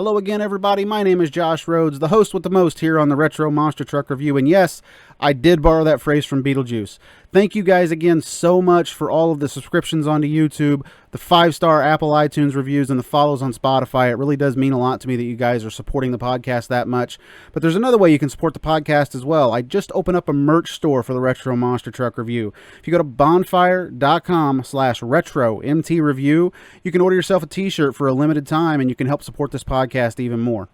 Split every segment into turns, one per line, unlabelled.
Hello again, everybody. My name is Josh Rhodes, the host with the most here on the Retro Monster Truck Review. And yes, I did borrow that phrase from Beetlejuice. Thank you guys again so much for all of the subscriptions onto YouTube, the 5-star Apple iTunes reviews, and the follows on Spotify. It really does mean a lot to me that you guys are supporting the podcast that much. But there's another way you can support the podcast as well. I just opened up a merch store for the Retro Monster Truck Review. If you go to bonfire.com/retromtreview, you can order yourself a t-shirt for a limited time, and you can help support this podcast even more.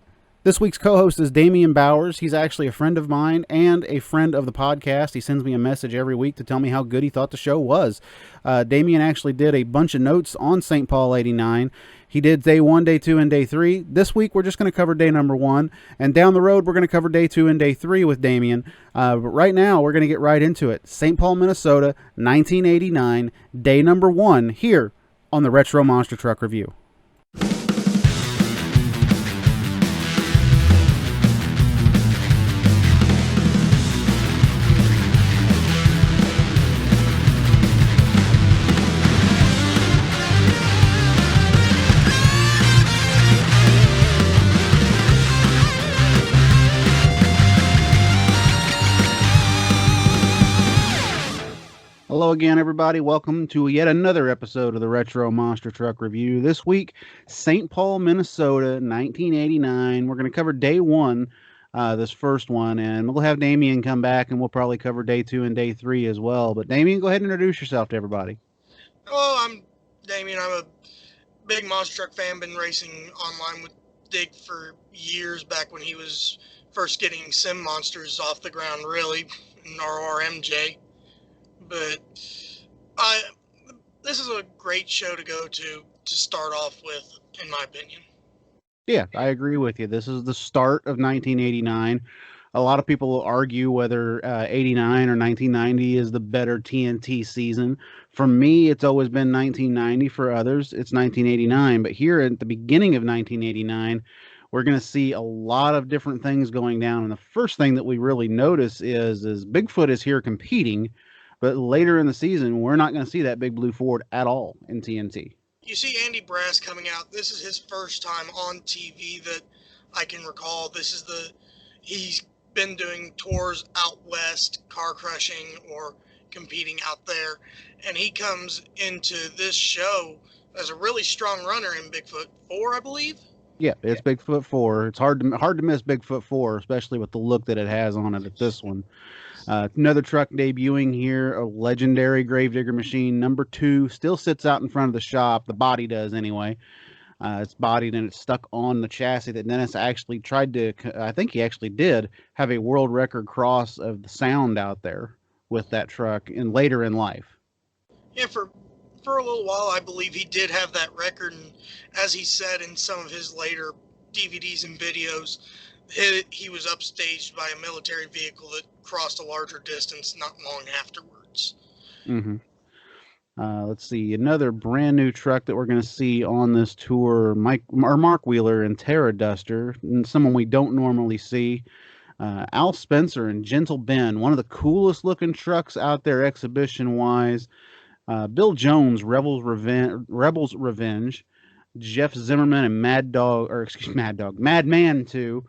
This week's co-host is Damian Bowers. He's actually a friend of mine and a friend of the podcast. He sends me a message every week to tell me how good he thought the show was. Damian actually did a bunch of notes on St. Paul 89. He did day 1, day 2, and day 3. This week, we're just going to cover day number 1. And down the road, we're going to cover day 2 and day 3 with Damian. But right now, we're going to get right into it. St. Paul, Minnesota, 1989, day number 1, here on the Retro Monster Truck Review. Hello again, everybody. Welcome to yet another episode of the Retro Monster Truck Review. This week, St. Paul, Minnesota, 1989. We're going to cover day 1, this first one, and we'll have Damian come back, and we'll probably cover day 2 and day 3 as well. But Damian, go ahead and introduce yourself to everybody.
Hello, I'm Damian. I'm a big monster truck fan. Been racing online with Dick for years, back when he was first getting sim monsters off the ground, really, in RRMJ. But this is a great show to go to start off with, in my opinion.
Yeah, I agree with you. This is the start of 1989. A lot of people will argue whether 89 or 1990 is the better TNT season. For me, it's always been 1990. For others, it's 1989. But here at the beginning of 1989, we're going to see a lot of different things going down. And the first thing that we really notice is Bigfoot is here competing. But later in the season, we're not going to see that big blue Ford at all in TNT.
You see Andy Brass coming out. This is his first time on TV that I can recall. He's been doing tours out west, car crushing or competing out there. And he comes into this show as a really strong runner in Bigfoot 4, I believe.
Yeah, it's Bigfoot 4. It's hard to miss Bigfoot 4, especially with the look that it has on it at this one. Another truck debuting here, a legendary Gravedigger machine, number 2, still sits out in front of the shop. The body does anyway. It's bodied and it's stuck on the chassis that Dennis actually tried to, I think he actually did, have a world record cross of the sound out there with that truck later in life.
Yeah, for a little while, I believe he did have that record. And as he said in some of his later DVDs and videos, he was upstaged by a military vehicle that crossed a larger distance not long afterwards.
Mm-hmm. Let's see, another brand new truck that we're going to see on this tour, Mark Wheeler and Terra Duster, and someone we don't normally see. Al Spencer and Gentle Ben, one of the coolest looking trucks out there exhibition-wise. Bill Jones, Rebels Revenge. Jeff Zimmerman and Madman 2.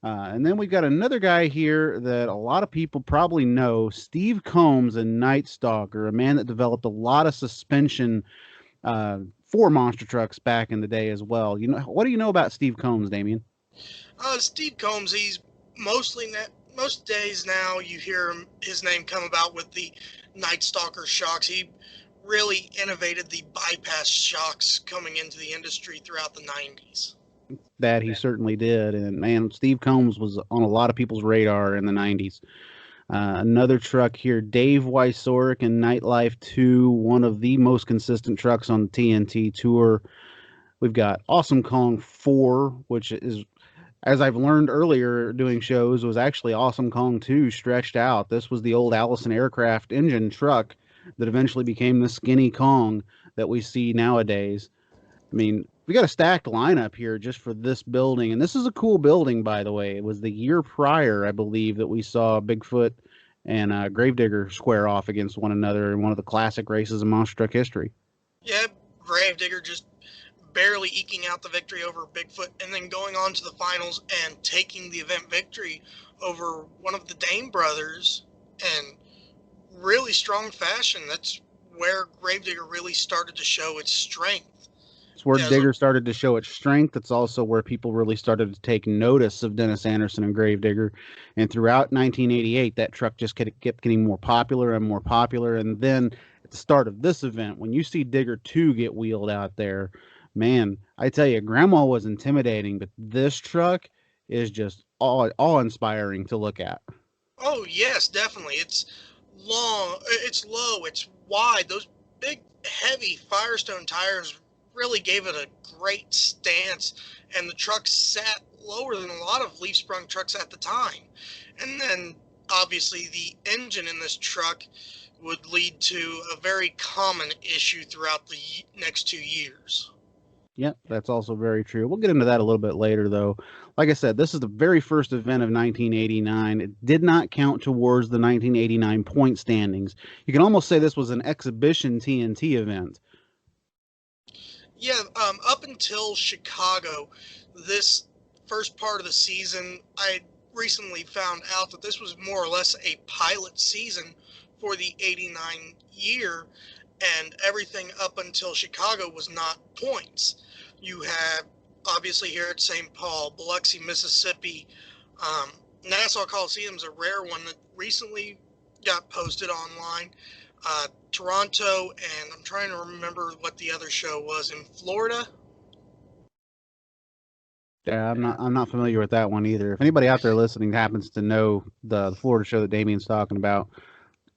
And then we've got another guy here that a lot of people probably know, Steve Combs and Night Stalker, a man that developed a lot of suspension for monster trucks back in the day as well. What do you know about Steve Combs, Damian?
Steve Combs, he's most days now you hear his name come about with the Night Stalker shocks. He really innovated the bypass shocks coming into the industry throughout the 90s.
That he certainly did, and man, Steve Combs was on a lot of people's radar in the 90s. Another truck here, Dave Wysorick and Nightlife 2, one of the most consistent trucks on the TNT tour. We've got Awesome Kong 4, which is, as I've learned earlier doing shows, was actually Awesome Kong 2 stretched out. This was the old Allison Aircraft engine truck that eventually became the skinny Kong that we see nowadays. I mean, we got a stacked lineup here just for this building, and this is a cool building, by the way. It was the year prior, I believe, that we saw Bigfoot and Gravedigger square off against one another in one of the classic races in monster truck history.
Yeah, Gravedigger just barely eking out the victory over Bigfoot, and then going on to the finals and taking the event victory over one of the Dane brothers in really strong fashion. That's where Gravedigger really started to show its strength.
It's where
As
Digger started to show its strength. It's also where people really started to take notice of Dennis Anderson and Gravedigger. And throughout 1988, that truck just kept getting more popular and more popular. And then at the start of this event, when you see Digger 2 get wheeled out there, man, I tell you, Grandma was intimidating, but this truck is just awe-inspiring to look at.
Oh yes, definitely. It's long, it's low, it's wide. Those big, heavy Firestone tires really gave it a great stance, and the truck sat lower than a lot of leaf sprung trucks at the time. And then obviously the engine in this truck would lead to a very common issue throughout the next 2 years.
Yep, that's also very true. We'll get into that a little bit later, though. Like I said, this is the very first event of 1989. It did not count towards the 1989 point standings. You can almost say this was an exhibition TNT event.
Yeah, up until Chicago, this first part of the season, I recently found out that this was more or less a pilot season for the 89 year, and everything up until Chicago was not points. You have, obviously, here at St. Paul, Biloxi, Mississippi, um, Nassau Coliseum's a rare one that recently got posted online. Toronto, and I'm trying to remember what the other show was in Florida.
Yeah, I'm not familiar with that one either. If anybody out there listening happens to know the Florida show that Damien's talking about,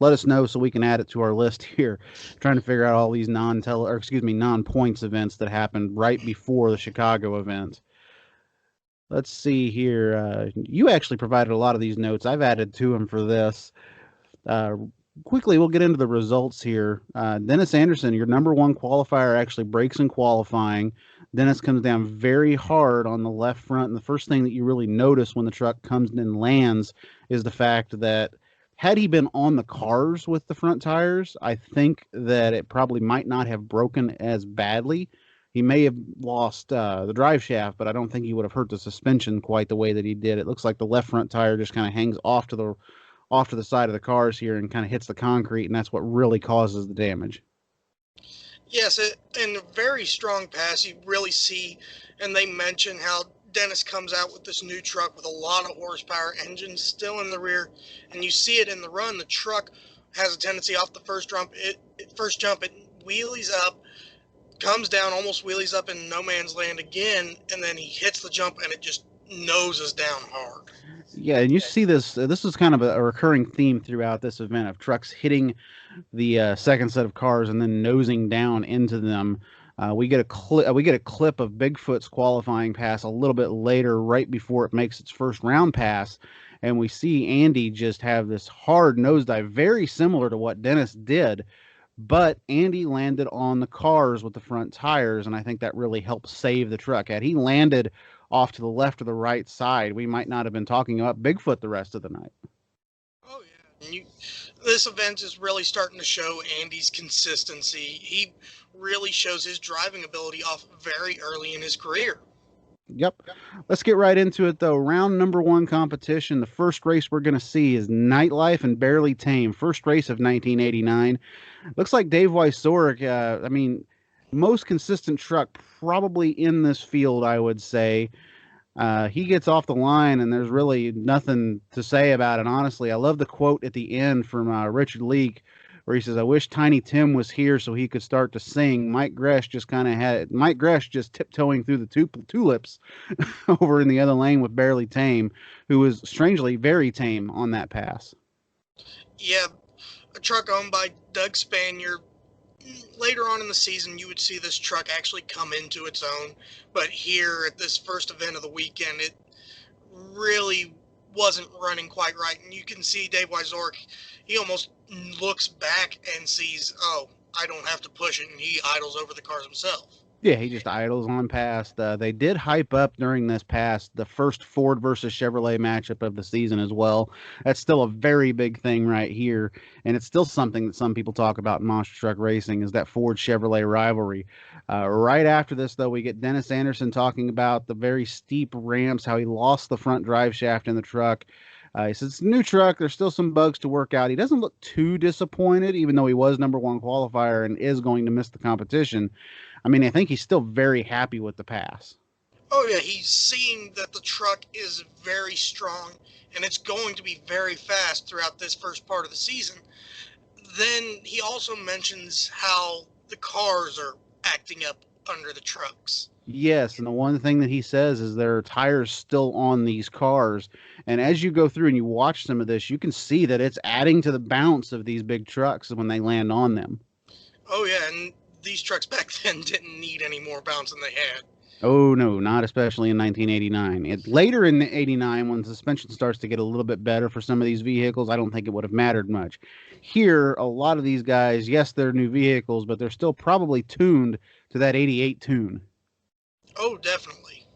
let us know so we can add it to our list here. Trying to figure out all these non-points events that happened right before the Chicago event. Let's see here. You actually provided a lot of these notes. I've added to them for this. Uh, Quickly, we'll get into the results here. Dennis Anderson, your number one qualifier, actually breaks in qualifying. Dennis comes down very hard on the left front, and the first thing that you really notice when the truck comes and lands is the fact that had he been on the cars with the front tires, I think that it probably might not have broken as badly. He may have lost the drive shaft, but I don't think he would have hurt the suspension quite the way that he did. It looks like the left front tire just kind of hangs off to the side of the cars here and kind of hits the concrete, and that's what really causes the damage.
Yes, in a very strong pass, you really see, and they mention how Dennis comes out with this new truck with a lot of horsepower, engine still in the rear, and you see it in the run. The truck has a tendency off the first jump. It wheelies up, comes down, almost wheelies up in no man's land again, and then he hits the jump, and it just noses down hard.
Yeah, and you see this. This is kind of a recurring theme throughout this event of trucks hitting the second set of cars and then nosing down into them. We get a clip of Bigfoot's qualifying pass a little bit later, right before it makes its first round pass, and we see Andy just have this hard nosedive, very similar to what Dennis did, but Andy landed on the cars with the front tires, and I think that really helped save the truck. Had he landed off to the left or the right side, we might not have been talking about Bigfoot the rest of the night.
Oh yeah, this event is really starting to show Andy's consistency. He really shows his driving ability off very early in his career.
Yep. Let's get right into it, though. Round number one competition. The first race we're going to see is Nightlife and Barely Tame. First race of 1989. Looks like Dave Wysorek, most consistent truck probably in this field, I would say. He gets off the line, and there's really nothing to say about it, honestly. I love the quote at the end from Richard Leake, where he says, "I wish Tiny Tim was here so he could start to sing." Mike Gresh just tiptoeing through the tulips over in the other lane with Barely Tame, who was strangely very tame on that pass.
Yeah, a truck owned by Doug Spanier. Later on in the season, you would see this truck actually come into its own, but here at this first event of the weekend, it really wasn't running quite right. And you can see Dave Wysorek, he almost looks back and sees, oh, I don't have to push it, and he idles over the cars himself.
Yeah, he just idles on past. They did hype up during this past the first Ford versus Chevrolet matchup of the season as well. That's still a very big thing right here, and it's still something that some people talk about in monster truck racing is that Ford Chevrolet rivalry. Right after this, though, we get Dennis Anderson talking about the very steep ramps, how he lost the front drive shaft in the truck. He says it's a new truck. There's still some bugs to work out. He doesn't look too disappointed, even though he was number one qualifier and is going to miss the competition. I mean, I think he's still very happy with the pass.
Oh yeah, he's seeing that the truck is very strong and it's going to be very fast throughout this first part of the season. Then he also mentions how the cars are acting up under the trucks.
Yes, and the one thing that he says is there are tires still on these cars. And as you go through and you watch some of this, you can see that it's adding to the bounce of these big trucks when they land on them.
Oh yeah, and these trucks back then didn't need any more bounce than they had.
Oh no, not especially in 1989. Later in 89, when suspension starts to get a little bit better for some of these vehicles, I don't think it would have mattered much. Here, a lot of these guys, yes, they're new vehicles, but they're still probably tuned to that 88 tune.
Oh, definitely.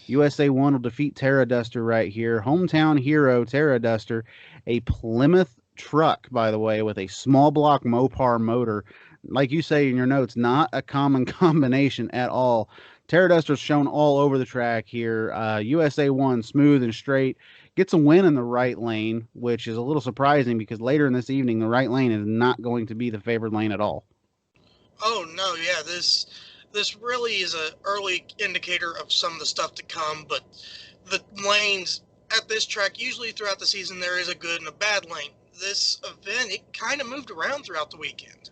USA 1 will defeat Terra Duster right here. Hometown hero Terra Duster, a Plymouth truck, by the way, with a small block Mopar motor. Like you say in your notes, not a common combination at all. Terra Duster's shown all over the track here. USA 1, smooth and straight. Gets a win in the right lane, which is a little surprising because later in this evening, the right lane is not going to be the favored lane at all.
Oh no, yeah, this really is an early indicator of some of the stuff to come, but the lanes at this track, usually throughout the season, there is a good and a bad lane. This event, it kind of moved around throughout the weekend.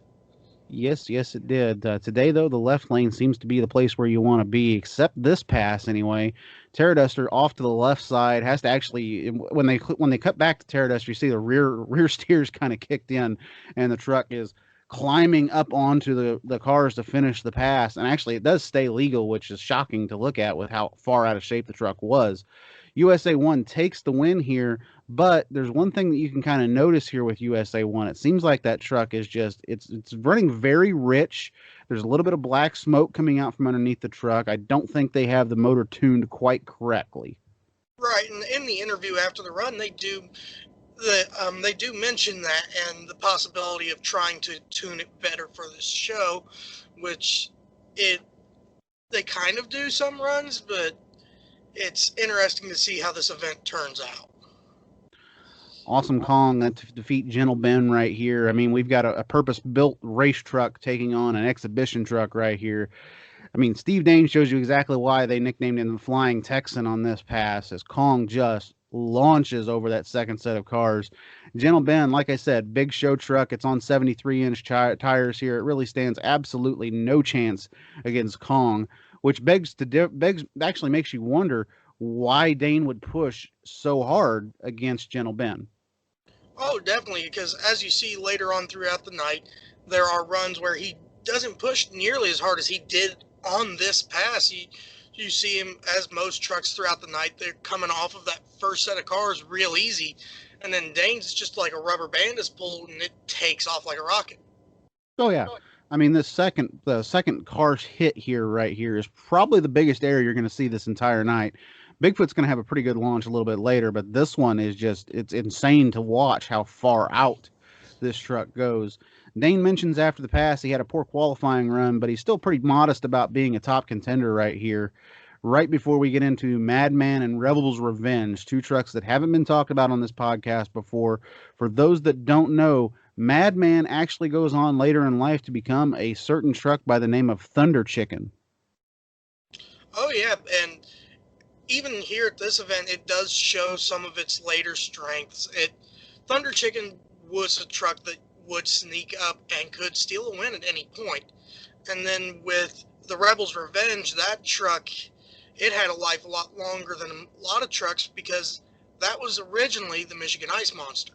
Yes, yes, it did. Today, though, the left lane seems to be the place where you want to be, except this pass anyway. Terra Duster off to the left side has to actually when they cut back to Terra Duster, you see the rear steers kind of kicked in, and the truck is climbing up onto the cars to finish the pass. And actually, it does stay legal, which is shocking to look at with how far out of shape the truck was. USA 1 takes the win here, but there's one thing that you can kind of notice here with USA 1. It seems like that truck is just it's running very rich. There's a little bit of black smoke coming out from underneath the truck. I don't think they have the motor tuned quite correctly.
Right, and in the interview after the run, they do mention that and the possibility of trying to tune it better for this show, which they kind of do some runs, but it's interesting to see how this event turns out.
Awesome Kong to defeat Gentle Ben right here. I mean, we've got a purpose-built race truck taking on an exhibition truck right here. I mean, Steve Dane shows you exactly why they nicknamed him the Flying Texan on this pass, as Kong just launches over that second set of cars. Gentle Ben, like I said, big show truck. It's on 73-inch tires here. It really stands absolutely no chance against Kong, which actually makes you wonder why Dane would push so hard against Gentle Ben.
Oh, definitely, because as you see later on throughout the night, there are runs where he doesn't push nearly as hard as he did on this pass. You see him, as most trucks throughout the night, they're coming off of that first set of cars real easy, and then Dane's just like a rubber band is pulled, and it takes off like a rocket.
Oh yeah. I mean, the second car hit here right here is probably the biggest area you're going to see this entire night. Bigfoot's going to have a pretty good launch a little bit later, but this one is just, it's insane to watch how far out this truck goes. Dane mentions after the pass he had a poor qualifying run, but he's still pretty modest about being a top contender right here. Right before we get into Madman and Rebel's Revenge, two trucks that haven't been talked about on this podcast before. For those that don't know, Madman actually goes on later in life to become a certain truck by the name of Thunder Chicken.
Oh, yeah, and even here at this event, it does show some of its later strengths. Thunder Chicken was a truck that would sneak up and could steal a win at any point. And then with the Rebel's Revenge, that truck, it had a life a lot longer than a lot of trucks because that was originally the Michigan Ice Monster.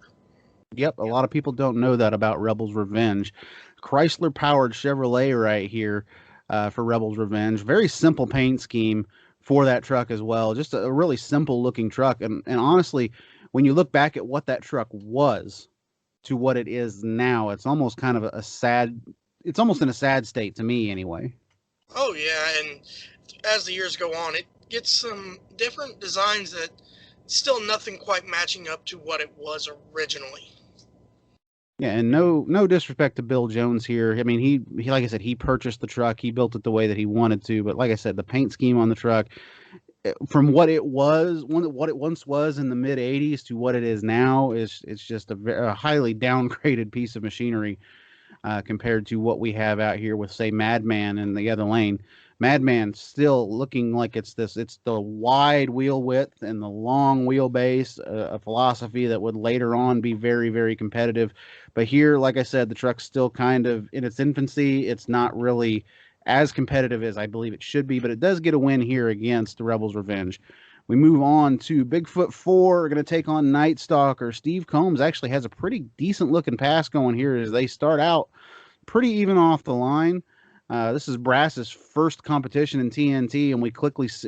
Yep, a lot of people don't know that about Rebel's Revenge. Chrysler-powered Chevrolet right here for Rebel's Revenge. Very simple paint scheme for that truck as well. Just a really simple-looking truck. And honestly, when you look back at what that truck was to what it is now, it's almost kind of a sad... It's almost in a sad state to me, anyway.
Oh yeah, and as the years go on, it gets some different designs that still nothing quite matching up to what it was originally.
Yeah, and no disrespect to Bill Jones here. I mean, he like I said, he purchased the truck, he built it the way that he wanted to. But like I said, the paint scheme on the truck, from what it was, what it once was in the mid '80s to what it is now, is it's just a highly downgraded piece of machinery compared to what we have out here with, say, Madman in the other lane. Madman still looking like it's the wide wheel width and the long wheelbase, a philosophy that would later on be very, very competitive. But here, like I said, the truck's still kind of in its infancy. It's not really as competitive as I believe it should be, but it does get a win here against the Rebels Revenge. We move on to Bigfoot 4. We're going to take on Night Stalker. Steve Combs actually has a pretty decent looking pass going here as they start out pretty even off the line. This is Brass's first competition in TNT, and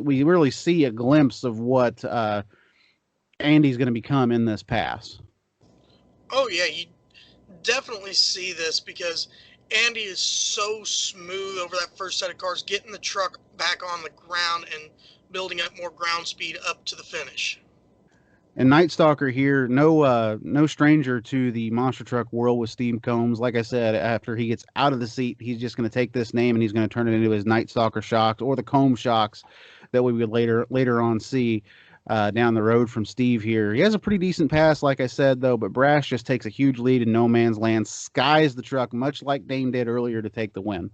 we really see a glimpse of what Andy's going to become in this pass.
Oh yeah, you definitely see this because Andy is so smooth over that first set of cars, getting the truck back on the ground and building up more ground speed up to the finish.
And Night Stalker here, no stranger to the monster truck world with Steve Combs. Like I said, after he gets out of the seat, he's just going to take this name and he's going to turn it into his Night Stalker shocks or the Combs shocks that we would later on see down the road from Steve here. He has a pretty decent pass, like I said, though, but Brass just takes a huge lead in no man's land, skies the truck, much like Dane did earlier to take the win.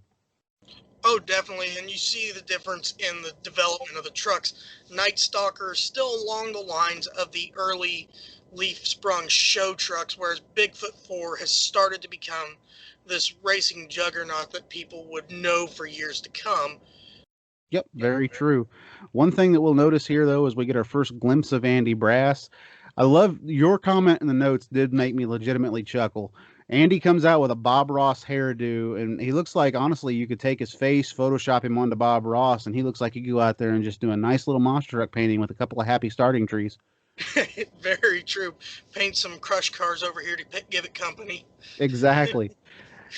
Oh, definitely, and you see the difference in the development of the trucks. Night Stalker is still along the lines of the early leaf sprung show trucks, whereas Bigfoot 4 has started to become this racing juggernaut that people would know for years to come.
Yep, very true. One thing that we'll notice here, though, is we get our first glimpse of Andy Brass. I love your comment in the notes, did make me legitimately chuckle. Andy comes out with a Bob Ross hairdo, and he looks like, honestly, you could take his face, Photoshop him onto Bob Ross, and he looks like he could go out there and just do a nice little monster truck painting with a couple of happy starting trees.
Very true. Paint some crush cars over here to give it company.
Exactly.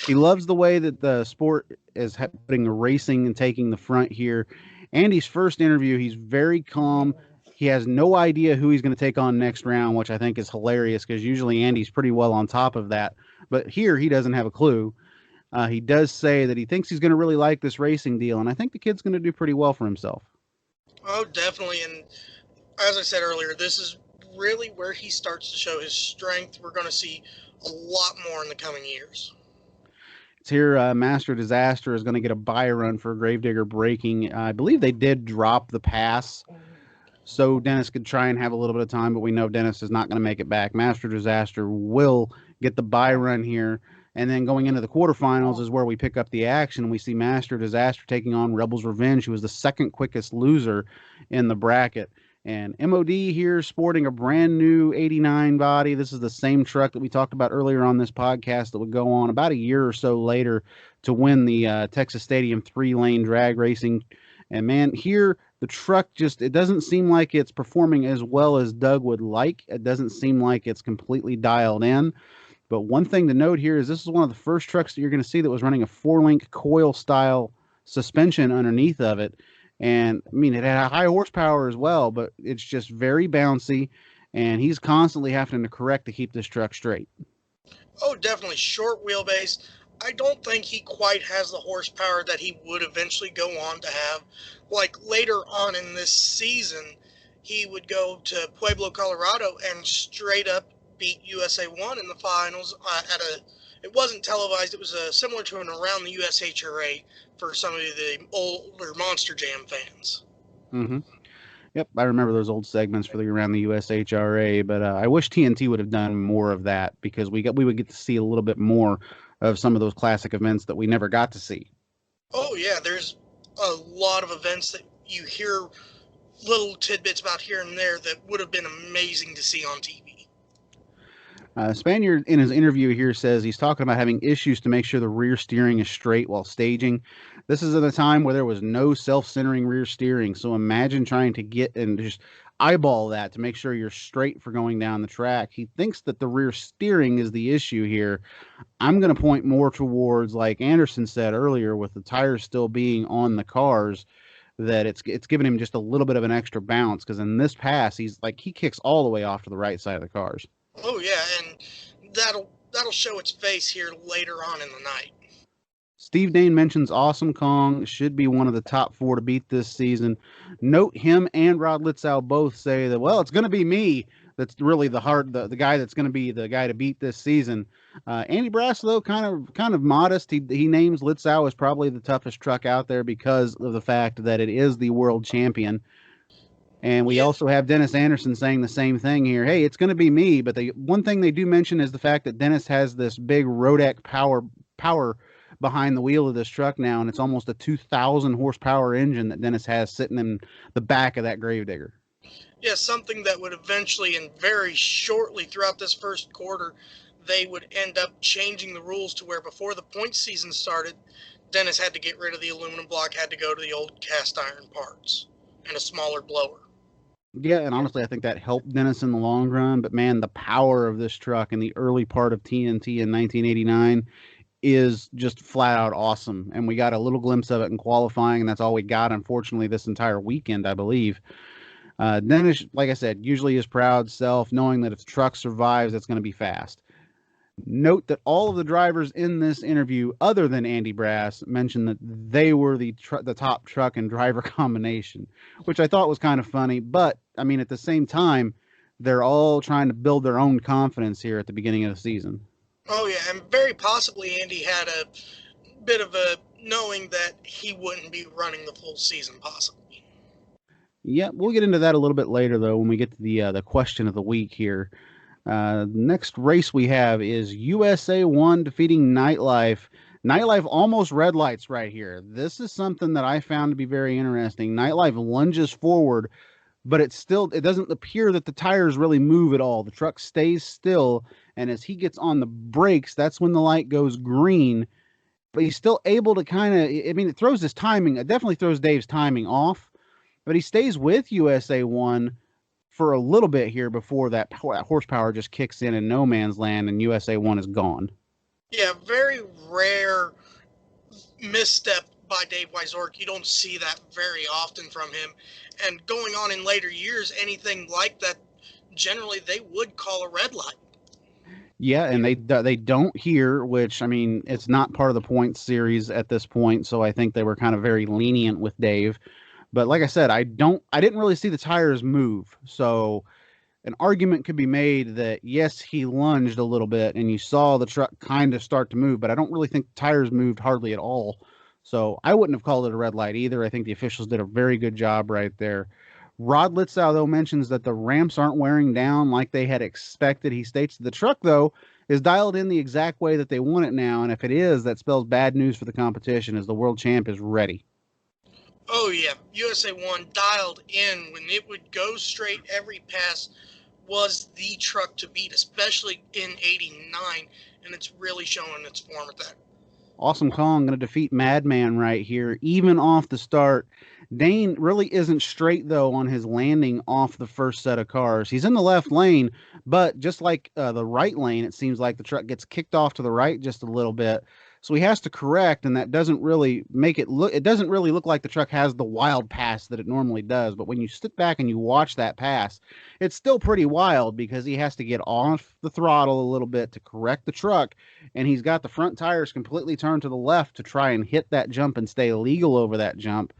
He loves the way that the sport is putting the racing and taking the front here. Andy's first interview, he's very calm. He has no idea who he's going to take on next round, which I think is hilarious because usually Andy's pretty well on top of that. But here he doesn't have a clue. He does say that he thinks he's going to really like this racing deal, and I think the kid's going to do pretty well for himself.
Oh, definitely. And as I said earlier, this is really where he starts to show his strength. We're going to see a lot more in the coming years.
It's here Master Disaster is going to get a buy run for Gravedigger Braking. I believe they did drop the pass so Dennis could try and have a little bit of time, but we know Dennis is not going to make it back. Master Disaster will get the buy run here. And then going into the quarterfinals is where we pick up the action. We see Master Disaster taking on Rebels Revenge, who was the second quickest loser in the bracket. And MOD here sporting a brand new 89 body. This is the same truck that we talked about earlier on this podcast that would go on about a year or so later to win the Texas Stadium 3-lane drag racing. And man, here the truck just, it doesn't seem like it's performing as well as Doug would like. It doesn't seem like it's completely dialed in. But one thing to note here is this is one of the first trucks that you're going to see that was running a 4-link coil style suspension underneath of it. And I mean, it had a high horsepower as well, but it's just very bouncy. And he's constantly having to correct to keep this truck straight.
Oh, definitely short wheelbase. I don't think he quite has the horsepower that he would eventually go on to have. Like later on in this season, he would go to Pueblo, Colorado, and straight up beat USA 1 in the finals it wasn't televised. It was similar to an Around the USHRA for some of the older Monster Jam fans.
Mm-hmm. Yep, I remember those old segments for the Around the USHRA, but I wish TNT would have done more of that because we would get to see a little bit more of some of those classic events that we never got to see.
Oh yeah, there's a lot of events that you hear little tidbits about here and there that would have been amazing to see on TV.
Spaniard in his interview here says he's talking about having issues to make sure the rear steering is straight while staging. This is at a time where there was no self-centering rear steering, so imagine trying to get and just eyeball that to make sure you're straight for going down the track. He thinks that the rear steering is the issue here. I'm going to point more towards, like Anderson said earlier, with the tires still being on the cars, that it's giving him just a little bit of an extra bounce, because in this pass he kicks all the way off to the right side of the cars.
Oh yeah, and that'll show its face here later on in the night.
Steve Dane mentions Awesome Kong should be one of the top 4 to beat this season. Note him and Rod Litzow both say that, well, it's going to be me that's really the guy that's going to be the guy to beat this season. Andy Brass, though, kind of modest. He names Litzow as probably the toughest truck out there because of the fact that it is the world champion. And we also have Dennis Anderson saying the same thing here. Hey, it's going to be me. But the one thing they do mention is the fact that Dennis has this big Rodec power behind the wheel of this truck now, and it's almost a 2,000 horsepower engine that Dennis has sitting in the back of that Gravedigger.
Yeah, something that would eventually and very shortly throughout this first quarter, they would end up changing the rules to where before the point season started, Dennis had to get rid of the aluminum block, had to go to the old cast iron parts and a smaller blower.
Yeah, and honestly, I think that helped Dennis in the long run. But man, the power of this truck in the early part of TNT in 1989 is just flat out awesome. And we got a little glimpse of it in qualifying, and that's all we got, unfortunately, this entire weekend, I believe. Dennis, like I said, usually his proud self, knowing that if the truck survives, it's going to be fast. Note that all of the drivers in this interview, other than Andy Brass, mentioned that they were the top truck and driver combination, which I thought was kind of funny. But, I mean, at the same time, they're all trying to build their own confidence here at the beginning of the season.
Oh, yeah, and very possibly Andy had a bit of a knowing that he wouldn't be running the full season, possibly.
Yeah, we'll get into that a little bit later, though, when we get to the question of the week here. Next race we have is USA 1 defeating Nightlife. Nightlife almost red lights right here. This is something that I found to be very interesting. Nightlife lunges forward, but it doesn't appear that the tires really move at all. The truck stays still, and as he gets on the brakes, that's when the light goes green. But he's still able to it throws his timing. It definitely throws Dave's timing off, but he stays with USA 1 for a little bit here before that horsepower just kicks in no man's land and USA 1 is gone.
Yeah, very rare misstep by Dave Wysork. You don't see that very often from him. And going on in later years, anything like that, generally they would call a red light.
Yeah, and they don't here, which, I mean, it's not part of the points series at this point, so I think they were kind of very lenient with Dave. But like I said, I didn't really see the tires move. So an argument could be made that, yes, he lunged a little bit and you saw the truck kind of start to move, but I don't really think the tires moved hardly at all. So I wouldn't have called it a red light either. I think the officials did a very good job right there. Rod Litzow, though, mentions that the ramps aren't wearing down like they had expected. He states the truck, though, is dialed in the exact way that they want it now. And if it is, that spells bad news for the competition, as the world champ is ready.
Oh, yeah. USA 1 dialed in when it would go straight every pass was the truck to beat, especially in 89, and it's really showing its form at that.
Awesome Kong going to defeat Madman right here, even off the start. Dane really isn't straight, though, on his landing off the first set of cars. He's in the left lane, but just like the right lane, it seems like the truck gets kicked off to the right just a little bit. So he has to correct, and that doesn't really make it look, it doesn't really look like the truck has the wild pass that it normally does. But when you sit back and you watch that pass, it's still pretty wild because he has to get off the throttle a little bit to correct the truck. And he's got the front tires completely turned to the left to try and hit that jump and stay legal over that jump.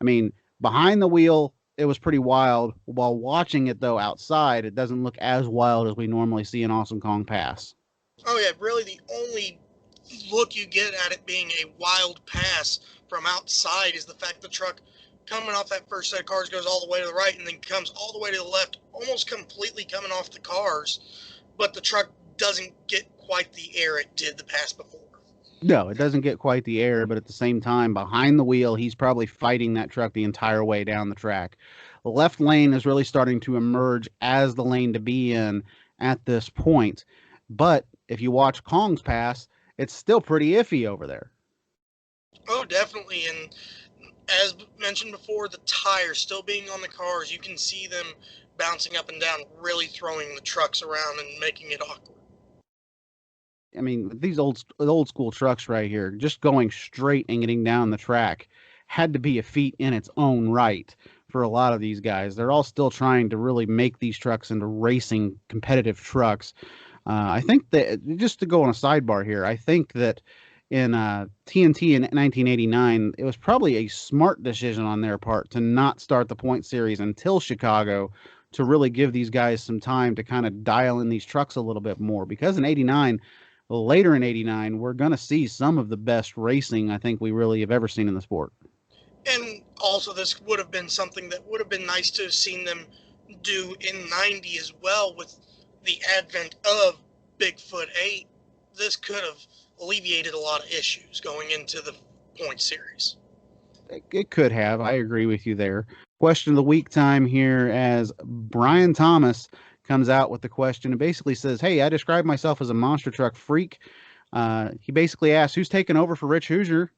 I mean, behind the wheel, it was pretty wild. While watching it, though, outside, it doesn't look as wild as we normally see an Awesome Kong pass.
Oh, yeah, really the only look you get at it being a wild pass from outside is the fact the truck coming off that first set of cars goes all the way to the right and then comes all the way to the left, almost completely coming off the cars, but the truck doesn't get quite the air it did the pass before.
No, it doesn't get quite the air, but at the same time, behind the wheel, he's probably fighting that truck the entire way down the track. The left lane is really starting to emerge as the lane to be in at this point. But if you watch Kong's pass, it's still pretty iffy over there.
Oh, definitely. And as mentioned before, the tires still being on the cars, you can see them bouncing up and down, really throwing the trucks around and making it awkward.
I mean, these old school trucks right here, just going straight and getting down the track, had to be a feat in its own right for a lot of these guys. They're all still trying to really make these trucks into racing competitive trucks. I think that just to go on a sidebar here, I think that in TNT in 1989, it was probably a smart decision on their part to not start the point series until Chicago to really give these guys some time to kind of dial in these trucks a little bit more. Because in 89, later in 89, we're going to see some of the best racing I think we really have ever seen in the sport.
And also, this would have been something that would have been nice to have seen them do in 90 as well with the advent of Bigfoot 8. This could have alleviated a lot of issues going into the point series.
It could have. I agree with you there. Question of the week time here as Brian Thomas comes out with the question and basically says, "Hey, I describe myself as a monster truck freak." He basically asks, "Who's taking over for Rich Hoosier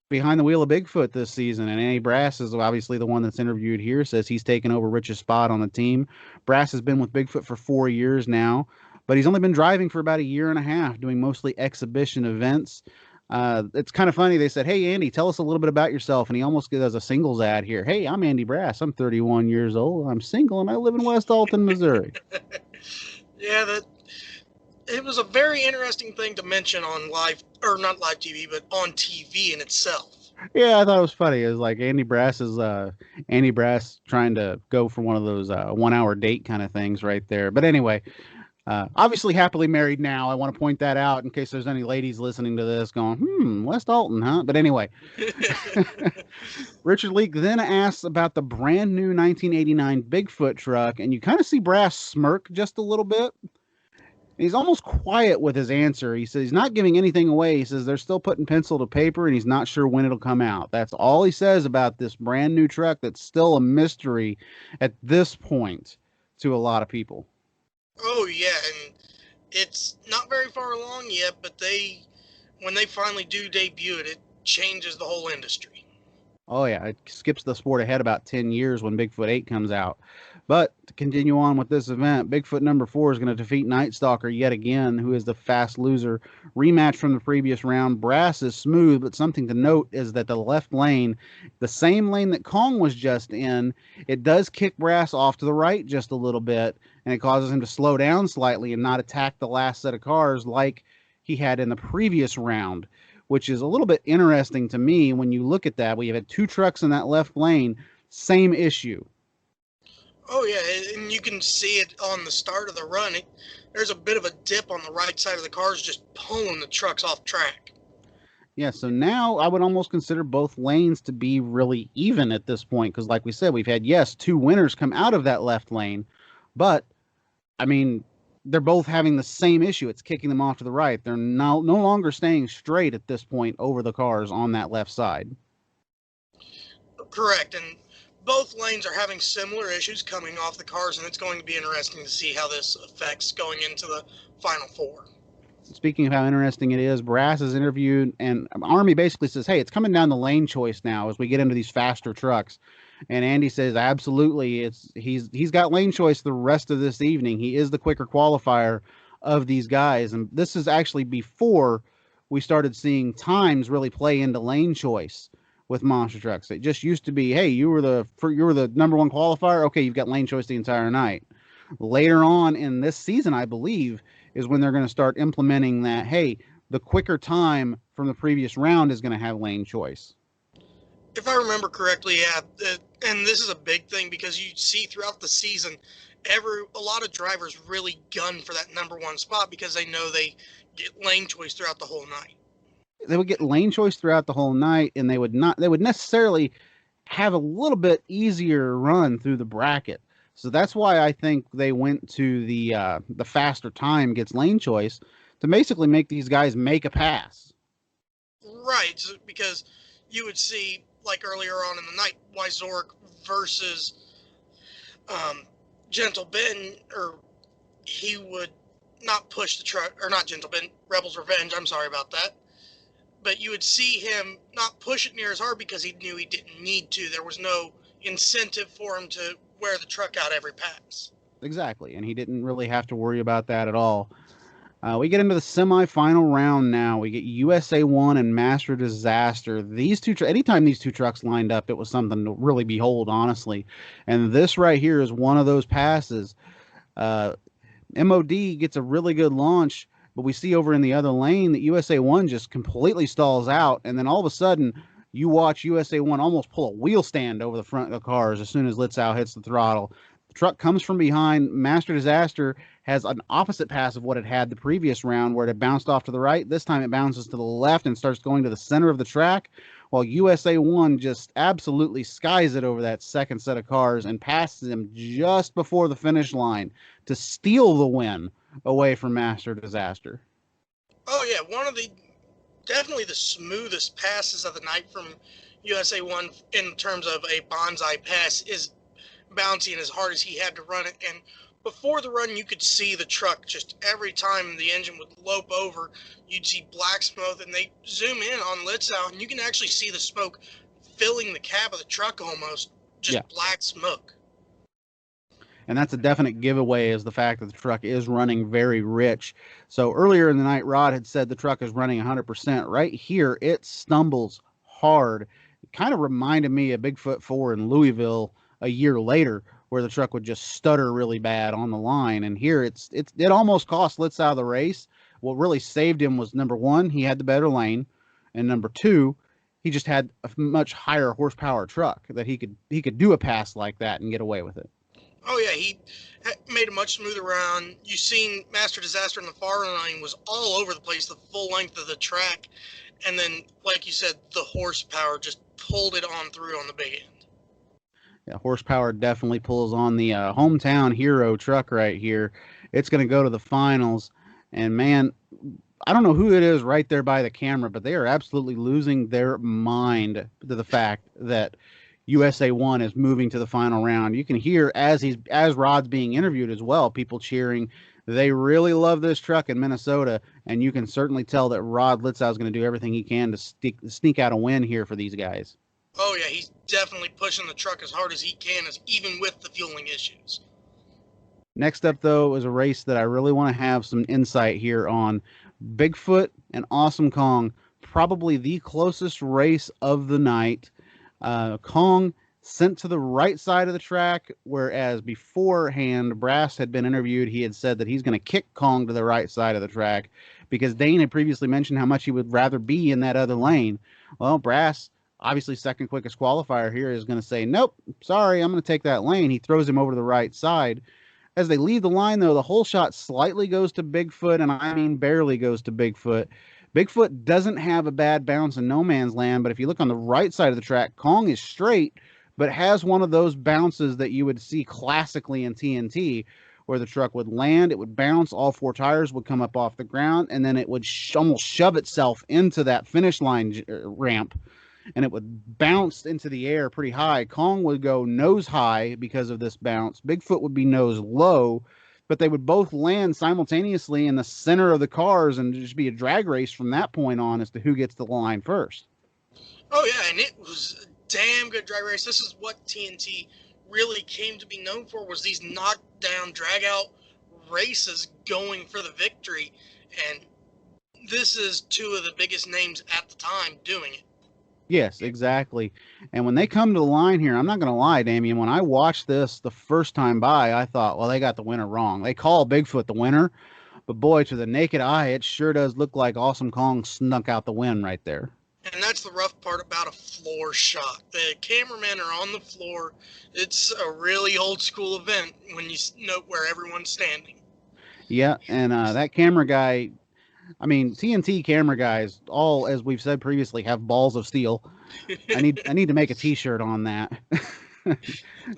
behind the wheel of Bigfoot this season?" And Andy Brass is obviously the one that's interviewed here, says he's taken over Rich's spot on the team. Brass has been with Bigfoot for 4 years now, but he's only been driving for about a year and a half, doing mostly exhibition events. It's kind of funny. They said, "Hey, Andy, tell us a little bit about yourself." And he almost does a singles ad here. "Hey, I'm Andy Brass. I'm 31 years old. I'm single, and I live in West Alton, Missouri."
Yeah, that it was a very interesting thing to mention on live, or not live TV, but on TV in itself.
Yeah, I thought it was funny. It was like Andy Brass trying to go for one of those 1 hour date kind of things right there. But anyway, obviously happily married now. I want to point that out in case there's any ladies listening to this going, West Alton, huh? But anyway, Richard Leake then asks about the brand new 1989 Bigfoot truck, and you kind of see Brass smirk just a little bit. He's almost quiet with his answer. He says he's not giving anything away. He says they're still putting pencil to paper and he's not sure when it'll come out. That's all he says about this brand new truck that's still a mystery at this point to a lot of people.
Oh yeah, and it's not very far along yet, but when they finally do debut it, it changes the whole industry.
Oh, yeah, it skips the sport ahead about 10 years when Bigfoot 8 comes out. But to continue on with this event, Bigfoot number 4 is going to defeat Night Stalker yet again, who is the fast loser. Rematch from the previous round. Brass is smooth, but something to note is that the left lane, the same lane that Kong was just in, it does kick Brass off to the right just a little bit, and it causes him to slow down slightly and not attack the last set of cars like he had in the previous round, which is a little bit interesting to me when you look at that. We have had two trucks in that left lane, same issue.
Oh yeah, and you can see it on the start of the run. There's a bit of a dip on the right side of the cars, just pulling the trucks off track.
Yeah, so now I would almost consider both lanes to be really even at this point because, like we said, we've had, yes, two winners come out of that left lane, but I mean, they're both having the same issue. It's kicking them off to the right. They're no longer staying straight at this point over the cars on that left side.
Correct, and both lanes are having similar issues coming off the cars, and it's going to be interesting to see how this affects going into the Final Four.
Speaking of how interesting it is, Brass is interviewed, and Army basically says, "Hey, it's coming down the lane choice now as we get into these faster trucks." And Andy says, "Absolutely, he's got lane choice the rest of this evening. He is the quicker qualifier of these guys." And this is actually before we started seeing times really play into lane choice with monster trucks. It just used to be, "Hey, you were the number one qualifier. Okay, you've got lane choice the entire night." Later on in this season, I believe, is when they're going to start implementing that, hey, the quicker time from the previous round is going to have lane choice.
If I remember correctly, yeah, and this is a big thing because you see throughout the season, a lot of drivers really gun for that number one spot because they know they get lane choice throughout the whole night.
They would get lane choice throughout the whole night, and they would necessarily have a little bit easier run through the bracket. So that's why I think they went to the faster time gets lane choice to basically make these guys make a pass.
Right, because you would see, like earlier on in the night, Wyzork versus Gentle Ben, or he would not push the truck, or not Gentleman, Rebel's Revenge, I'm sorry about that. But you would see him not push it near as hard because he knew he didn't need to. There was no incentive for him to wear the truck out every pass.
Exactly, and he didn't really have to worry about that at all. We get into the semifinal round now. We get USA 1 and Master Disaster. These two, anytime these two trucks lined up, it was something to really behold, honestly. And this right here is one of those passes. MOD gets a really good launch, but we see over in the other lane that USA 1 just completely stalls out, and then all of a sudden, you watch USA 1 almost pull a wheel stand over the front of the cars as soon as Litzow hits the throttle. The truck comes from behind. Master Disaster has an opposite pass of what it had the previous round, where it had bounced off to the right. This time it bounces to the left and starts going to the center of the track, while USA 1 just absolutely skies it over that second set of cars and passes him just before the finish line to steal the win away from Master Disaster.
Oh yeah, one of the definitely the smoothest passes of the night from USA 1 in terms of a bonsai pass is bouncing as hard as he had to run it. And before the run, you could see the truck just every time the engine would lope over, you'd see black smoke, and they zoom in on Litzow, and you can actually see the smoke filling the cab of the truck almost, just black smoke.
And that's a definite giveaway, is the fact that the truck is running very rich. So earlier in the night, Rod had said the truck is running 100%. Right here, it stumbles hard. It kind of reminded me of Bigfoot 4 in Louisville a year later, where the truck would just stutter really bad on the line. And here it almost cost Litzow the race. What really saved him was, number one, he had the better lane, and number two, he just had a much higher horsepower truck that he could do a pass like that and get away with it.
Oh yeah, he made a much smoother round. You seen Master Disaster in the far lane was all over the place, the full length of the track, and then, like you said, the horsepower just pulled it on through on the big end.
Yeah, horsepower definitely pulls on the hometown hero truck right here. It's going to go to the finals, and man, I don't know who it is right there by the camera, but they are absolutely losing their mind to the fact that USA 1 is moving to the final round. You can hear as Rod's being interviewed as well, people cheering. They really love this truck in Minnesota, and you can certainly tell that Rod Litzow is going to do everything he can to sneak out a win here for these guys.
Oh yeah, he's definitely pushing the truck as hard as he can, even with the fueling issues.
Next up, though, is a race that I really want to have some insight here on. Bigfoot and Awesome Kong, probably the closest race of the night. Kong sent to the right side of the track, whereas beforehand, Brass had been interviewed. He had said that he's going to kick Kong to the right side of the track because Dane had previously mentioned how much he would rather be in that other lane. Well, Brass, obviously second quickest qualifier here, is going to say, nope, sorry, I'm going to take that lane. He throws him over to the right side. As they leave the line, though, the whole shot slightly goes to Bigfoot, and I mean barely goes to Bigfoot. Bigfoot doesn't have a bad bounce in no man's land, but if you look on the right side of the track, Kong is straight, but has one of those bounces that you would see classically in TNT, where the truck would land, it would bounce, all four tires would come up off the ground, and then it would almost shove itself into that finish line ramp, and it would bounce into the air pretty high. Kong would go nose high because of this bounce. Bigfoot would be nose low, but they would both land simultaneously in the center of the cars and just be a drag race from that point on as to who gets the line first.
Oh yeah, and it was a damn good drag race. This is what TNT really came to be known for, was these knockdown, drag-out races going for the victory. And this is two of the biggest names at the time doing it.
Yes, exactly. And when they come to the line here, I'm not going to lie, Damien, when I watched this the first time by, I thought, well, they got the winner wrong. They call Bigfoot the winner, but boy, to the naked eye, it sure does look like Awesome Kong snuck out the win right there.
And that's the rough part about a floor shot. The cameramen are on the floor. It's a really old school event when you note where everyone's standing.
Yeah, and that camera guy, I mean, TNT camera guys, all, as we've said previously, have balls of steel. I need to make a T-shirt on that.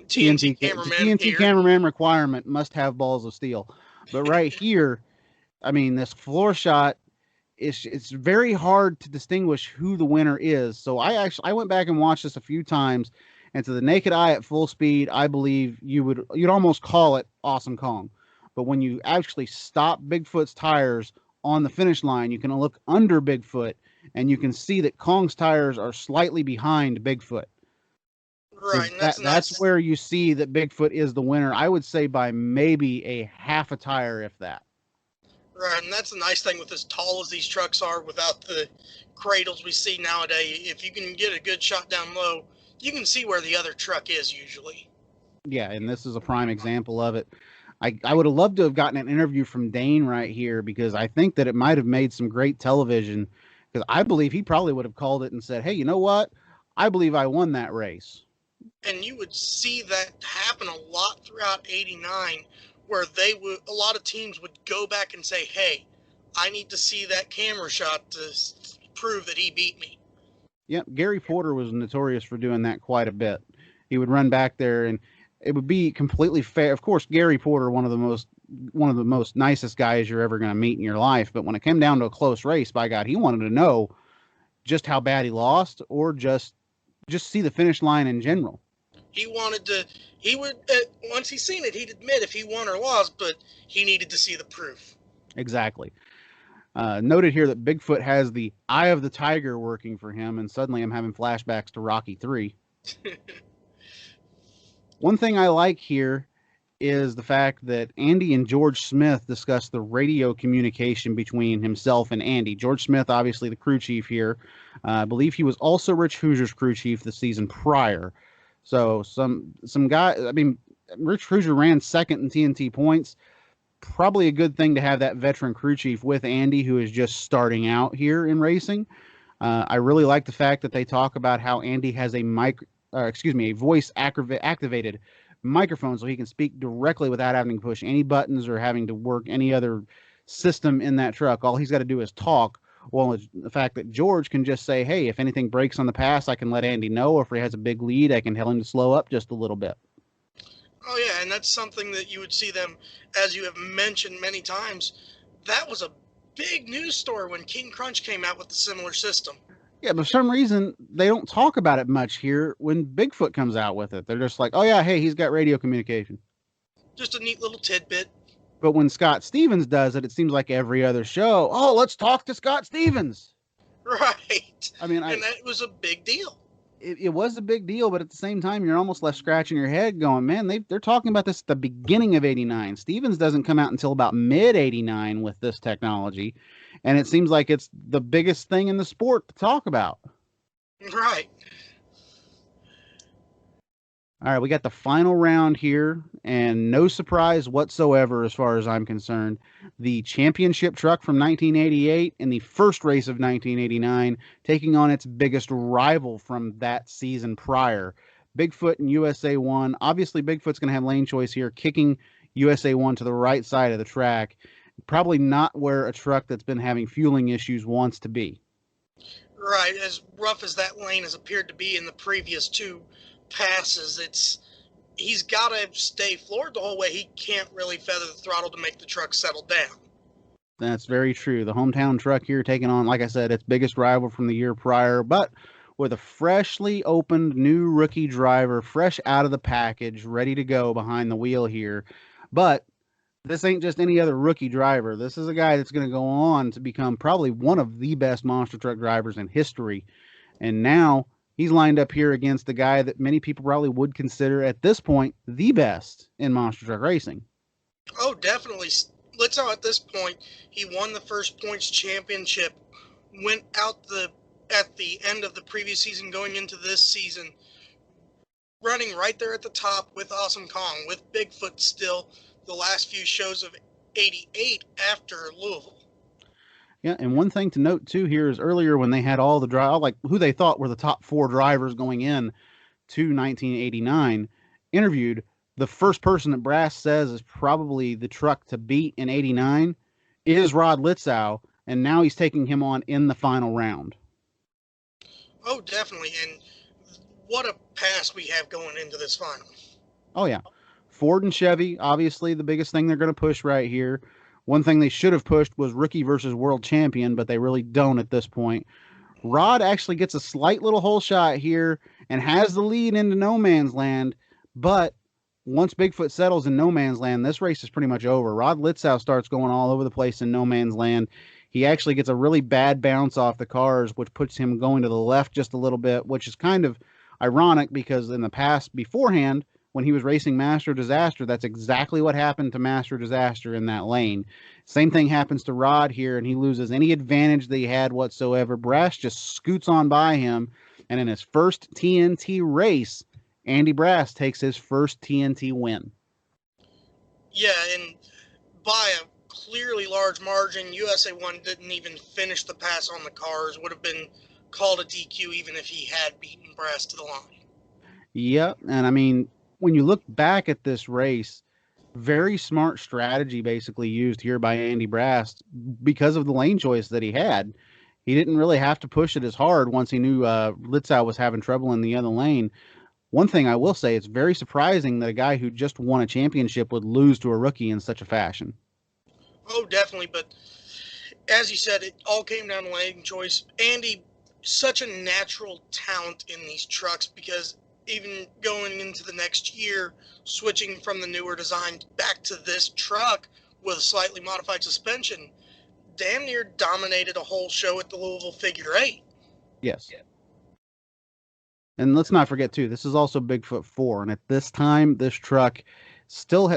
TNT cameraman requirement, must have balls of steel. But right here, I mean, this floor shot, it's very hard to distinguish who the winner is. So I went back and watched this a few times, and to the naked eye at full speed, I believe you'd almost call it Awesome Kong. But when you actually stop Bigfoot's tires on the finish line, you can look under Bigfoot and you can see that Kong's tires are slightly behind Bigfoot. So
Right, and that's
that's
nice.
where you see that Bigfoot is the winner. I would say by maybe a half a tire, if that.
Right, and that's the nice thing with as tall as these trucks are, without the cradles we see nowadays. If you can get a good shot down low, you can see where the other truck is usually.
Yeah, and this is a prime example of it. I would have loved to have gotten an interview from Dane right here because I think that it might have made some great television because I believe he probably would have called it and said, hey, you know what? I believe I won that race.
And you would see that happen a lot throughout '89, where a lot of teams would go back and say, hey, I need to see that camera shot to prove that he beat me.
Yep, Gary Porter was notorious for doing that quite a bit. He would run back there and it would be completely fair. Of course, Gary Porter, one of the most nicest guys you're ever going to meet in your life. But when it came down to a close race, by God, he wanted to know just how bad he lost, or just see the finish line in general.
He wanted to. He would once he's seen it, he'd admit if he won or lost, but he needed to see the proof.
Exactly. Noted here that Bigfoot has the eye of the tiger working for him, and suddenly I'm having flashbacks to Rocky 3. One thing I like here is the fact that Andy and George Smith discuss the radio communication between himself and Andy. George Smith, obviously the crew chief here. I believe he was also Rich Hoosier's crew chief the season prior. So some guy, I mean, Rich Hoosier ran second in TNT points. Probably a good thing to have that veteran crew chief with Andy, who is just starting out here in racing. I really like the fact that they talk about how Andy has a voice activated microphone so he can speak directly without having to push any buttons or having to work any other system in that truck. All he's got to do is talk. Well, the fact that George can just say, hey, if anything breaks on the pass, I can let Andy know. Or if he has a big lead, I can tell him to slow up just a little bit.
Oh yeah, and that's something that you would see them, as you have mentioned many times. That was a big news story when King Crunch came out with a similar system.
Yeah, but for some reason, they don't talk about it much here when Bigfoot comes out with it. They're just like, oh yeah, hey, he's got radio communication.
Just a neat little tidbit.
But when Scott Stevens does it, it seems like every other show, oh, let's talk to Scott Stevens.
Right.
I mean,
and that was a big deal.
It was a big deal, but at the same time, you're almost left scratching your head going, man, they're talking about this at the beginning of 89. Stevens doesn't come out until about mid-89 with this technology, and it seems like it's the biggest thing in the sport to talk about.
Right.
All right, we got the final round here, and no surprise whatsoever as far as I'm concerned. The championship truck from 1988 in the first race of 1989, taking on its biggest rival from that season prior. Bigfoot and USA 1. Obviously, Bigfoot's going to have lane choice here, kicking USA 1 to the right side of the track. Probably not where a truck that's been having fueling issues wants to be.
Right. As rough as that lane has appeared to be in the previous two passes, he's got to stay floored the whole way. He can't really feather the throttle to make the truck settle down.
That's very true. The hometown truck here taking on, like I said, its biggest rival from the year prior, but with a freshly opened new rookie driver, fresh out of the package, ready to go behind the wheel here. But this ain't just any other rookie driver. This is a guy that's going to go on to become probably one of the best monster truck drivers in history. And now he's lined up here against the guy that many people probably would consider at this point the best in monster truck racing.
Oh, definitely. Litzow at this point, he won the first points championship, went out at the end of the previous season going into this season, running right there at the top with Awesome Kong, with Bigfoot still the last few shows of 88 after Louisville.
Yeah, and one thing to note too here is earlier when they had all the like who they thought were the top 4 drivers going in to 1989 interviewed, the first person that Brass says is probably the truck to beat in 89 is Rod Litzow, and now he's taking him on in the final round.
Oh, definitely, and what a pass we have going into this final.
Oh yeah, Ford and Chevy, obviously the biggest thing they're going to push right here. One thing they should have pushed was rookie versus world champion, but they really don't at this point. Rod actually gets a slight little hole shot here and has the lead into no man's land, but once Bigfoot settles in no man's land, this race is pretty much over. Rod Litzau starts going all over the place in no man's land. He actually gets a really bad bounce off the cars, which puts him going to the left just a little bit, which is kind of ironic because in the past beforehand, when he was racing Master Disaster, that's exactly what happened to Master Disaster in that lane. Same thing happens to Rod here, and he loses any advantage that he had whatsoever. Brass just scoots on by him, and in his first TNT race, Andy Brass takes his first TNT win.
Yeah, and by a clearly large margin, USA 1 didn't even finish the pass on the cars, would have been called a DQ even if he had beaten Brass to the line.
Yep, and I mean, when you look back at this race, very smart strategy basically used here by Andy Brass because of the lane choice that he had. He didn't really have to push it as hard once he knew Litzau was having trouble in the other lane. One thing I will say, it's very surprising that a guy who just won a championship would lose to a rookie in such a fashion.
Oh, definitely, but as you said, it all came down to lane choice. Andy, such a natural talent in these trucks because even going into the next year, switching from the newer design back to this truck with a slightly modified suspension, damn near dominated a whole show at the Louisville Figure 8.
Yes. And let's not forget, too, this is also Bigfoot 4. And at this time, this truck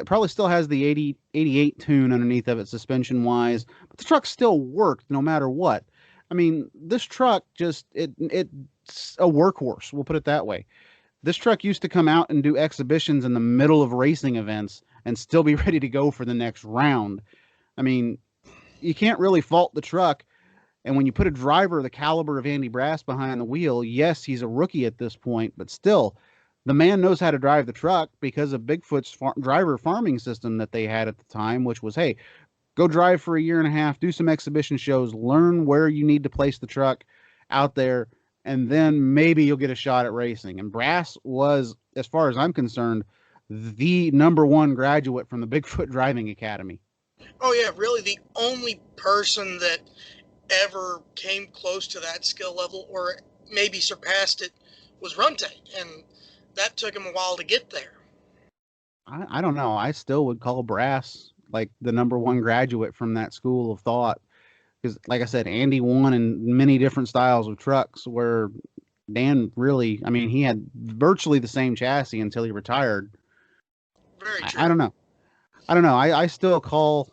probably still has the 88 tune underneath of it suspension-wise. But the truck still worked no matter what. I mean, this truck it's a workhorse. We'll put it that way. This truck used to come out and do exhibitions in the middle of racing events and still be ready to go for the next round. I mean, you can't really fault the truck. And when you put a driver the caliber of Andy Brass behind the wheel, yes, he's a rookie at this point, but still, the man knows how to drive the truck because of Bigfoot's driver farming system that they had at the time, which was, hey, go drive for a year and a half, do some exhibition shows, learn where you need to place the truck out there, and then maybe you'll get a shot at racing. And Brass was, as far as I'm concerned, the #1 graduate from the Bigfoot Driving Academy.
Oh, yeah, really the only person that ever came close to that skill level or maybe surpassed it was Runte, and that took him a while to get there.
I don't know. I still would call Brass like the #1 graduate from that school of thought. Because, like I said, Andy won in many different styles of trucks where Dan really, I mean, he had virtually the same chassis until he retired.
Very true.
I don't know. I still call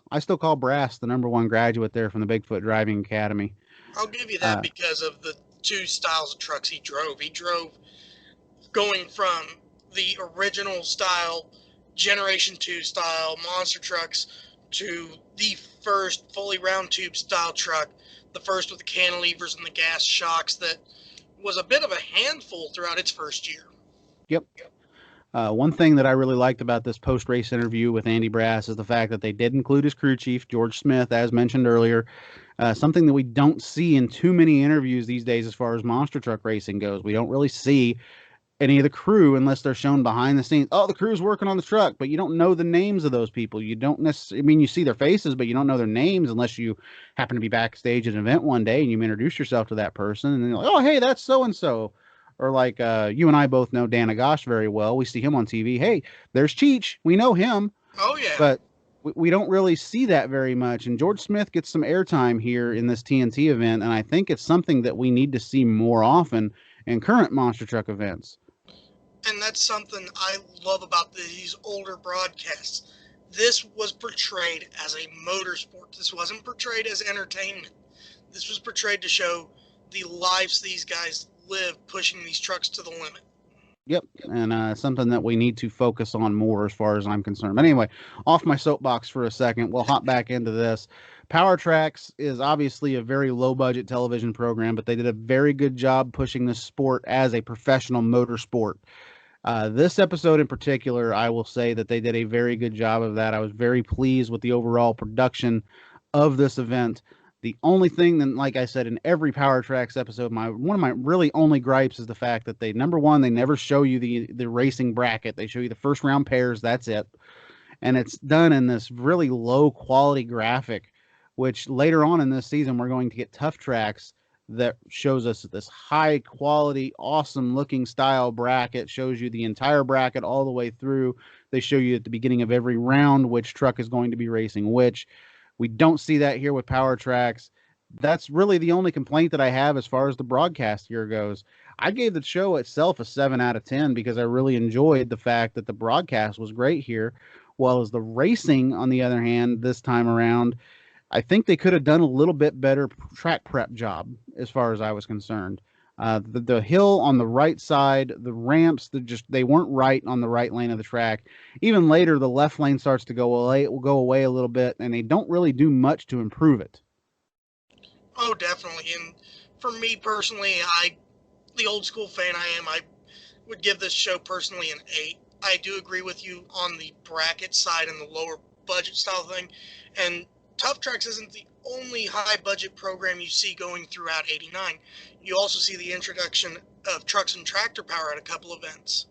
Brass the #1 graduate there from the Bigfoot Driving Academy.
I'll give you that because of the two styles of trucks he drove. He drove going from the original style, Generation 2 style monster trucks to the first fully round tube style truck, the first with the cantilevers and the gas shocks that was a bit of a handful throughout its first year.
Yep. One thing that I really liked about this post-race interview with Andy Brass is the fact that they did include his crew chief, George Smith, as mentioned earlier. Something that we don't see in too many interviews these days as far as monster truck racing goes. We don't really see any of the crew unless they're shown behind the scenes. Oh, the crew's working on the truck, but you don't know the names of those people. You don't necessarily, I mean, you see their faces, but you don't know their names unless you happen to be backstage at an event one day and you introduce yourself to that person and they're like, oh, hey, that's so-and-so. Or like you and I both know Dan Agosh very well. We see him on TV. Hey, there's Cheech. We know him.
Oh, yeah.
But we don't really see that very much. And George Smith gets some airtime here in this TNT event, and I think it's something that we need to see more often in current monster truck events.
And that's something I love about these older broadcasts. This was portrayed as a motorsport. This wasn't portrayed as entertainment. This was portrayed to show the lives these guys live pushing these trucks to the limit.
Yep, and something that we need to focus on more as far as I'm concerned. But anyway, off my soapbox for a second, we'll hop back into this. Power Tracks is obviously a very low-budget television program, but they did a very good job pushing this sport as a professional motorsport. This episode in particular, I will say that they did a very good job of that. I was very pleased with the overall production of this event. The only thing that, like I said, in every Power Tracks episode, one of my really only gripes is the fact that they, #1, they never show you the racing bracket. They show you the first round pairs. That's it. And it's done in this really low quality graphic, which later on in this season, we're going to get Tough Tracks that shows us this high quality, awesome looking style bracket, shows you the entire bracket all the way through, They show you at the beginning of every round which truck is going to be racing which. We don't see that here with Power Tracks. That's really the only complaint that I have as far as the broadcast here goes. I gave the show itself a 7 out of 10 because I really enjoyed the fact that the broadcast was great here. While as the racing, on the other hand, this time around, I think they could have done a little bit better track prep job as far as I was concerned. The hill on the right side, the ramps, they weren't right on the right lane of the track. Even later, the left lane starts to go away. It will go away a little bit, and they don't really do much to improve it.
Oh, definitely. And for me personally, the old school fan I am, I would give this show personally an 8. I do agree with you on the bracket side and the lower budget style thing. And Tough Tracks isn't the only high budget program you see going throughout 89. You also see the introduction of Trucks and Tractor Power at a couple events.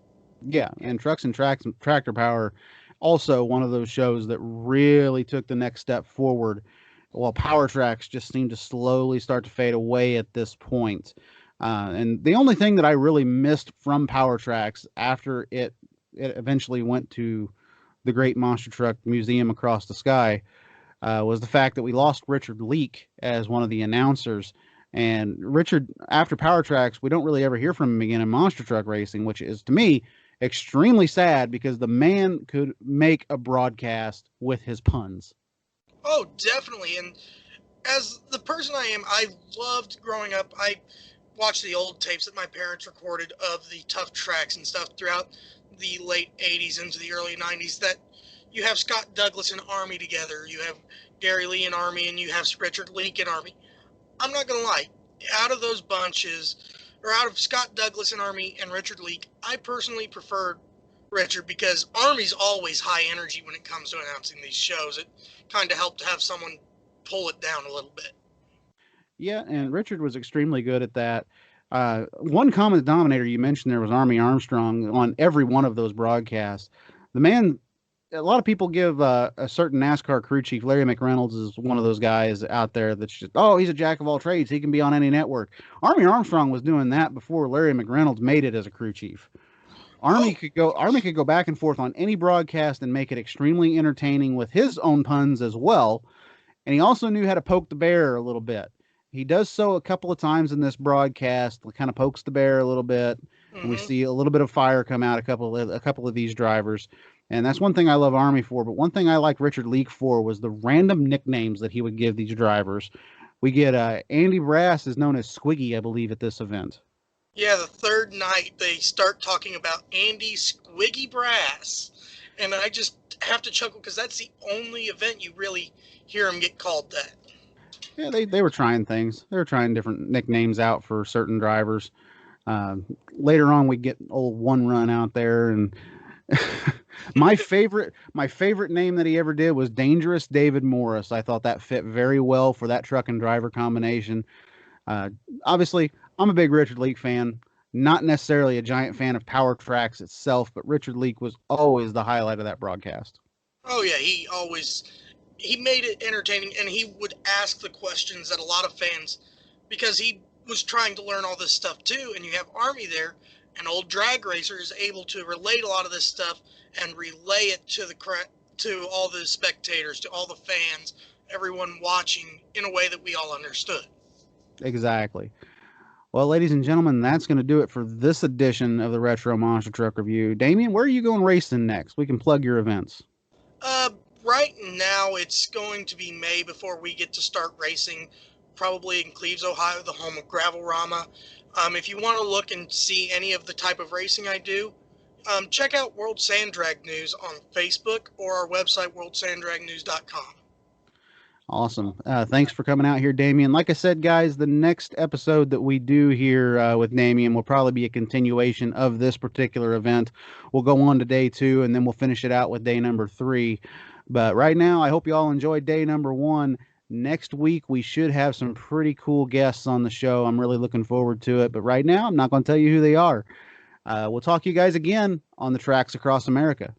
Yeah, and Trucks and Tractor Power, also one of those shows that really took the next step forward, while Power Tracks just seemed to slowly start to fade away at this point. And the only thing that I really missed from Power Tracks after it eventually went to the Great Monster Truck Museum across the sky was the fact that we lost Richard Leake as one of the announcers. And Richard, after Power Tracks, we don't really ever hear from him again in Monster Truck Racing, which is, to me, extremely sad because the man could make a broadcast with his puns.
Oh, definitely. And as the person I am, I loved growing up. I watched the old tapes that my parents recorded of the Tough Tracks and stuff throughout the late 80s into the early 90s, that you have Scott Douglas and Army together, you have Gary Lee and Army, and you have Richard Leake and Army. I'm not going to lie, out of those bunches, or out of Scott Douglas and Army and Richard Leake, I personally preferred Richard because Army's always high energy when it comes to announcing these shows. It kind of helped to have someone pull it down a little bit.
Yeah, and Richard was extremely good at that. One common denominator you mentioned there was Army Armstrong on every one of those broadcasts. The man, a lot of people give a certain NASCAR crew chief, Larry McReynolds, is one of those guys out there that's just, oh, he's a jack of all trades. He can be on any network. Army Armstrong was doing that before Larry McReynolds made it as a crew chief. Army could go back and forth on any broadcast and make it extremely entertaining with his own puns as well. And he also knew how to poke the bear a little bit. He does so a couple of times in this broadcast, kind of pokes the bear a little bit, and we see a little bit of fire come out a couple of these drivers. And that's one thing I love Army for, but one thing I like Richard Leake for was the random nicknames that he would give these drivers. We get Andy Brass is known as Squiggy, I believe, at this event.
Yeah, the third night they start talking about Andy Squiggy Brass. And I just have to chuckle because that's the only event you really hear him get called that.
Yeah, they were trying things. They were trying different nicknames out for certain drivers. Later on, we get old One Run out there, and my favorite name that he ever did was Dangerous David Morris. I thought that fit very well for that truck and driver combination. Obviously, I'm a big Richard Leake fan. Not necessarily a giant fan of Power Tracks itself, but Richard Leake was always the highlight of that broadcast.
Oh yeah, he made it entertaining, and he would ask the questions that a lot of fans, because he was trying to learn all this stuff too, and you have Army there, an old drag racer, is able to relate a lot of this stuff and relay it to all the spectators, to all the fans, everyone watching in a way that we all understood.
Exactly. Well, ladies and gentlemen, that's going to do it for this edition of the Retro Monster Truck Review. Damien, where are you going racing next? We can plug your events.
Right now, it's going to be May before we get to start racing, probably in Cleves, Ohio, the home of Gravelrama. If you want to look and see any of the type of racing I do, check out World Sand Drag News on Facebook or our website, worldsandragnews.com.
Awesome. Thanks for coming out here, Damien. Like I said, guys, the next episode that we do here with Damien will probably be a continuation of this particular event. We'll go on to day 2, and then we'll finish it out with day number 3. But right now, I hope you all enjoyed day number 1. Next week, we should have some pretty cool guests on the show. I'm really looking forward to it. But right now, I'm not going to tell you who they are. We'll talk to you guys again on the tracks across America.